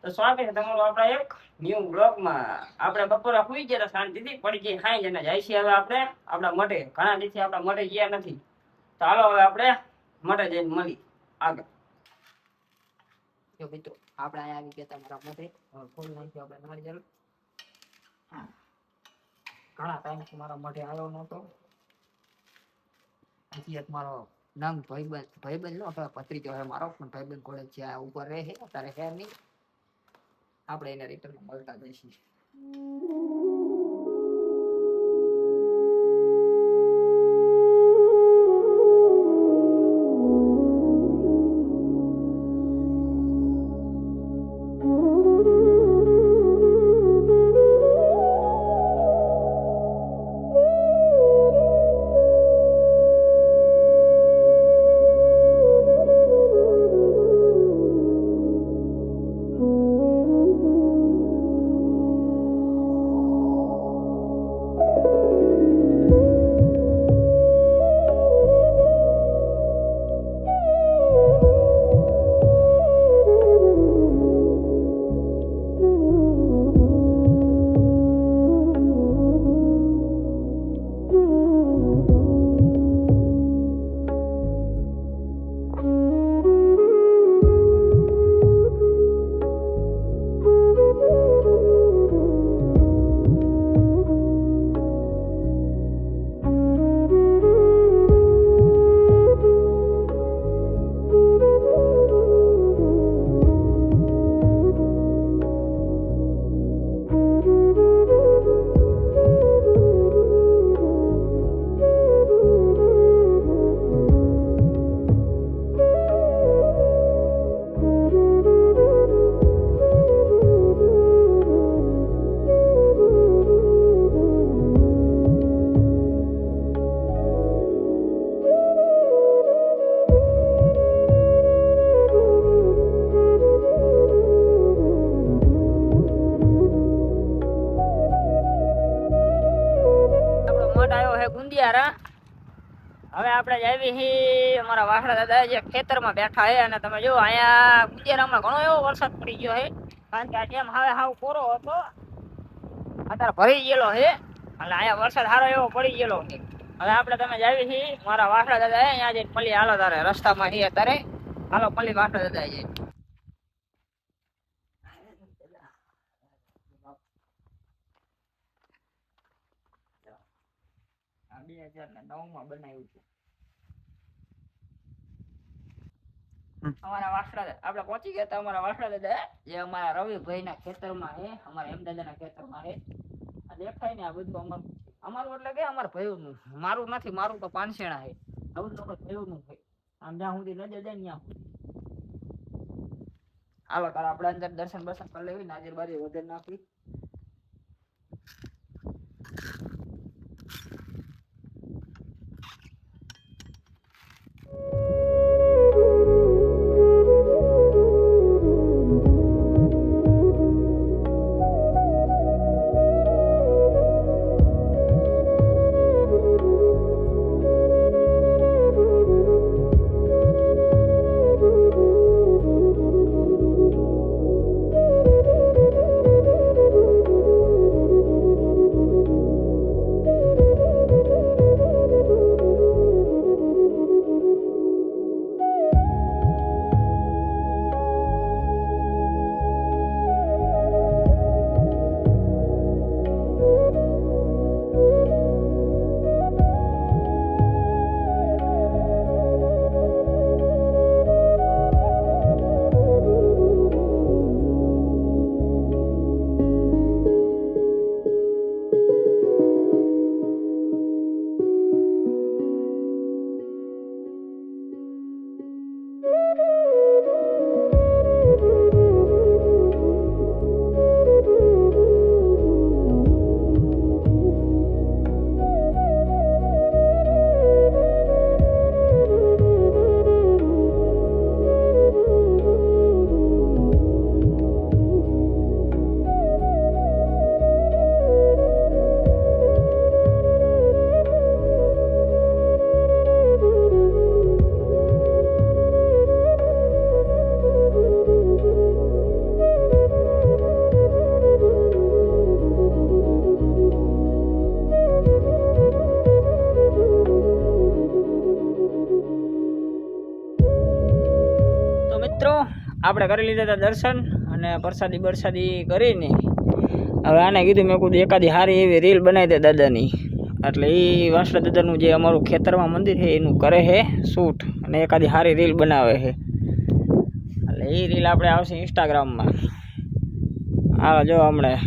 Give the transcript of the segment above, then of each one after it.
તો સ્વાગત છે તમારું આપણા એક ન્યૂ બ્લોગમાં. આપણે બપોરે સુઈ ગયા શાંતિથી, પડી ગઈ ખાઈ જઈને જાય છે હવે આપણે આપણા મઢે. ઘણા દિવસથી આપણા મઢે ગયા નથી, તો હાલો હવે આપણે મઢે જઈને મળી આગળ. જો મિત્રો આપણે અહીંયા આવી ગયા તમારા મઢે. ફૂલ નાખી આપણે નારિયેળ. ઘણા ટાઈમથી મારા મઢે આવ્યો નહોતો. હજી એક મારો નંગ ભાઈબંધ નો ભત્રીજો છે મારો, પણ ભાઈબંધ કોલેજ છે આ ઉપર રહે છે અત્યારે શહેર નહીં. આપણે એને રિટર્ન મળતા જઈશું. ગુંદિયારા હવે આપણે જાવી હી અમારા વાસડા દાદા જે ખેતરમાં બેઠા છે, અને તમે જો અહીંયા ગુંદિયારામાં ઘણો એવો વરસાદ પડી ગયો છે, કારણ કે આ ટેમ હવે હાવ કોરો હતો, અત્યારે ભરી ગયેલો છે, એટલે અહીંયા વરસાદ સારો એવો પડી ગયેલો છે. હવે આપણે તમે જાવી હી મારા વાસડા દાદા અહીંયા જઈને પલ્લી હાલો તારે રસ્તામાં હી તારે હાલો પલ્લી વાસડા દાદા જઈને. 2009 બનાવ્યું છે અમારા વાસડા. આપણે પહોંચી ગયા હતા અમારા વાસડા દાદા જે અમારા રવિભાઈ ના ખેતરમાં છે, અમારા હેમદાદા ના ખેતરમાં છે. આ દેખાય ને આ બધું અમારું એટલે કે અમારા ભાઈઓ નું, મારું નથી, મારું તો પાનસેણા છે, આ બધું આપણે ભાઈઓ નું છે. આમ જ્યાં સુધી નજર જાય ત્યાં હાલો તારે આપણે અંદર દર્શન બર્શન કરી લેવી, નાજર બાજુ વધારે નાખી. આપણે કરી લીધા હતા દર્શન અને પ્રસાદી બરસાદી કરીને હવે આને કીધું મેં કીધું એકાદી સારી એવી રીલ બનાવી દે દાદાની. એટલે એ વાસણા દાદાનું જે અમારું ખેતરમાં મંદિર છે એનું કરે છે શૂટ અને એકાદી સારી રીલ બનાવે છે. એટલે એ રીલ આપણે આવશે ઇન્સ્ટાગ્રામમાં. હા જો હમણાં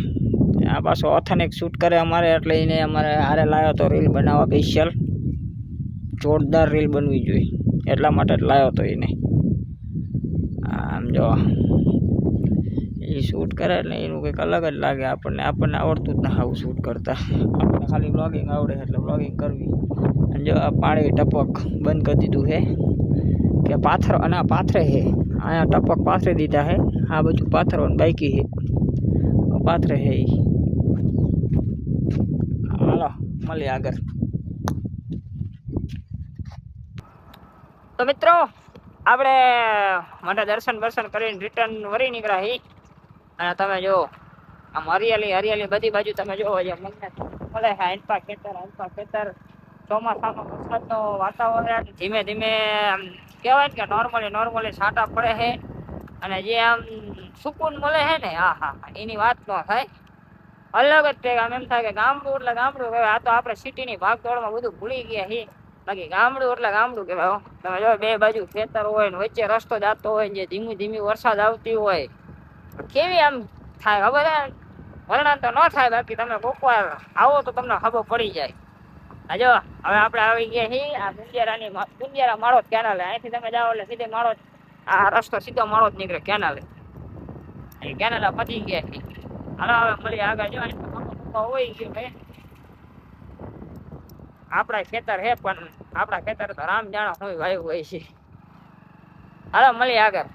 આ પાછો ઓથેનિક શૂટ કરે અમારે એટલે એને અમારે હારે લાવ્યો તો રીલ બનાવવા સ્પેશિયલ. જોરદાર રીલ બનવી જોઈએ એટલા માટે જ લાવ્યો તો એને. આમ જો એ શૂટ કરે એટલે એનું કંઈક અલગ જ લાગે આપણને આવડતું જ ના આવું શૂટ કરતા. આપણને ખાલી બ્લોગિંગ આવડે એટલે બ્લોગિંગ કરવી. અને જો આ પાણી ટપક બંધ કરી દીધું છે કે પાથર અને આ પાથરે છે અહીંયા ટપક પાથરી દીધા છે. આ બધું પાથરવાનું બાકી છે પાથરે છે એ. હાલો મળીએ આગળ. તો મિત્રો આપણે માટે દર્શન કરીને રિટર્ન વળી નીકળ્યા હી. અને તમે જો આમ હરિયાળી બધી બાજુ તમે જોવો જે મને મળે છે આંપા ખેતર ચોમાસામાં વરસાદનો વાતાવરણ ધીમે ધીમે આમ કહેવાય ને કે નોર્મલી છાંટા પડે છે અને જે આમ સુકૂન મળે છે ને હા એની વાત ન થાય. અલગ જ તે આમ એમ થાય કે ગામડું એટલે ગામડું કહેવાય. આ તો આપણે સિટીની ભાગદોડમાં બધું ભૂલી ગયા છીએ. બાકી ગામડું એટલે ગામડું કહેવાય. તમે જો બે બાજુ ખેતર હોય ને વચ્ચે રસ્તો જતો હોય જે ધીમી વરસાદ આવતી હોય કેવી આમ થાય ખબર હે. વર્ણન તો ન થાય બાકી તમે કોકવાર આવો તો તમને ખબર પડી જાય. જો હવે આપણે આવી ગયા છીએ આ ગુંદિયારા માળોદ કેનાલે. અહીંથી તમે જાઓ એટલે સીધે માળોદ આ રસ્તો સીધો માળોદ નીકળે કેનાલે. એ કેનાલે પતી ગયા છીએ. હાલો હવે મળી આગળ જો હોય ગયો હે. આપણા ખેતર હે પણ આપણા ખેતર તો રામ જાણો હોય વાયુ હોય છે. હાલો મળીએ આગળ.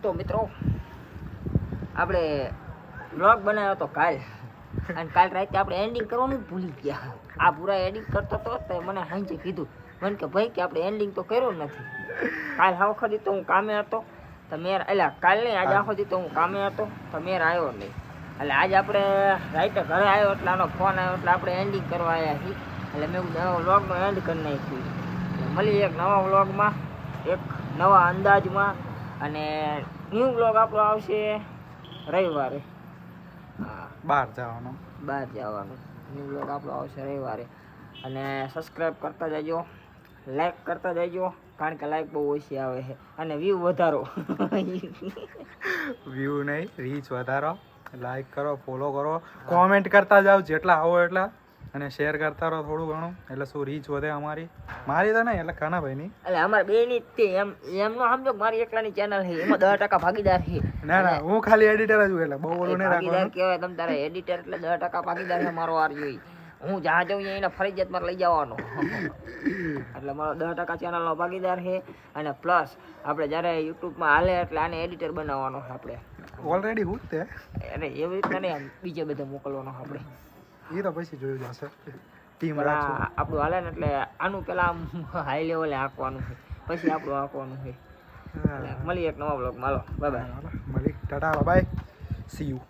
તો મિત્રો આપણે બ્લોગ બનાવ્યો હતો કાલ અને કાલ રાતે આપણે એન્ડિંગ કરવાનું ભૂલી ગયા. આ પૂરા એડિટ કરતો હતો તો મને હાંજે કીધું મને કે ભાઈ કે આપણે એન્ડિંગ તો કર્યું નથી. કાલ આખો દી તો હું કામે હતો તો મેર એટલે કાલ નહીં આજે આખો દી તો હું કામે હતો તો મેર આવ્યો નહીં. એટલે આજે આપણે રાતે ઘરે આવ્યો એટલે આનો ફોન આવ્યો એટલે આપણે એન્ડિંગ કરવા આવ્યા છીએ. એટલે મેં વ્લોગનો એન્ડ કરી નાખ્યું. મળી એક નવા વ્લોગમાં એક નવા અંદાજમાં અને ન્યૂ વ્લોગ આપણો આવશે રવિવારે. બહાર જવાનું ન્યૂ વ્લોગ આપણો આવશે રવિવારે. અને સબસ્ક્રાઈબ કરતા જજો, લાઈક કરતા જજો કારણ કે લાઈક બહુ ઓછી આવે છે અને વ્યૂ વધારો. વ્યૂ નહીં રીચ વધારો. લાઈક કરો, ફોલો કરો, કોમેન્ટ કરતા જાઓ જેટલા આવો એટલા અને શેર કરતા રહો થોડું ઘણું એટલે શું રીચ વધે અમારી તો નહીં એટલે કાનાભાઈની એટલે અમારે બેની જ એમ નો સમજો મારી એકલાની ચેનલ છે એમાં 10% ભાગીદાર છે. ના હું ખાલી એડિટર જ છું એટલે બહુ બોલું નહીં ભાગીદાર કહેવાય. તમ તારે એડિટર એટલે 10% ભાગીદાર છે મારો આર જોઈ. હું જ્યાં જઉં એને ફરજિયાત મારે લઈ જવાનો એટલે મારો 10% ચેનલનો ભાગીદાર છે. અને પ્લસ આપણે જ્યારે યુટ્યુબમાં હાલે એટલે આને એડિટર બનાવવાનો આપણે ઓલરેડી હું જ તે અરે એવી રીતના નહીં બીજે બધે મોકલવાનો આપણે. એ તો પછી જોયું જશે ટીમ આપણું હાલે ને એટલે આનું પેલા હાઈ લેવલે આંકવાનું છે પછી આપણું આંકવાનું છે. મળી એક નવા બ્લોગમાં. હાલો બાય બાય. મળી ટાટા બાય સી યુ.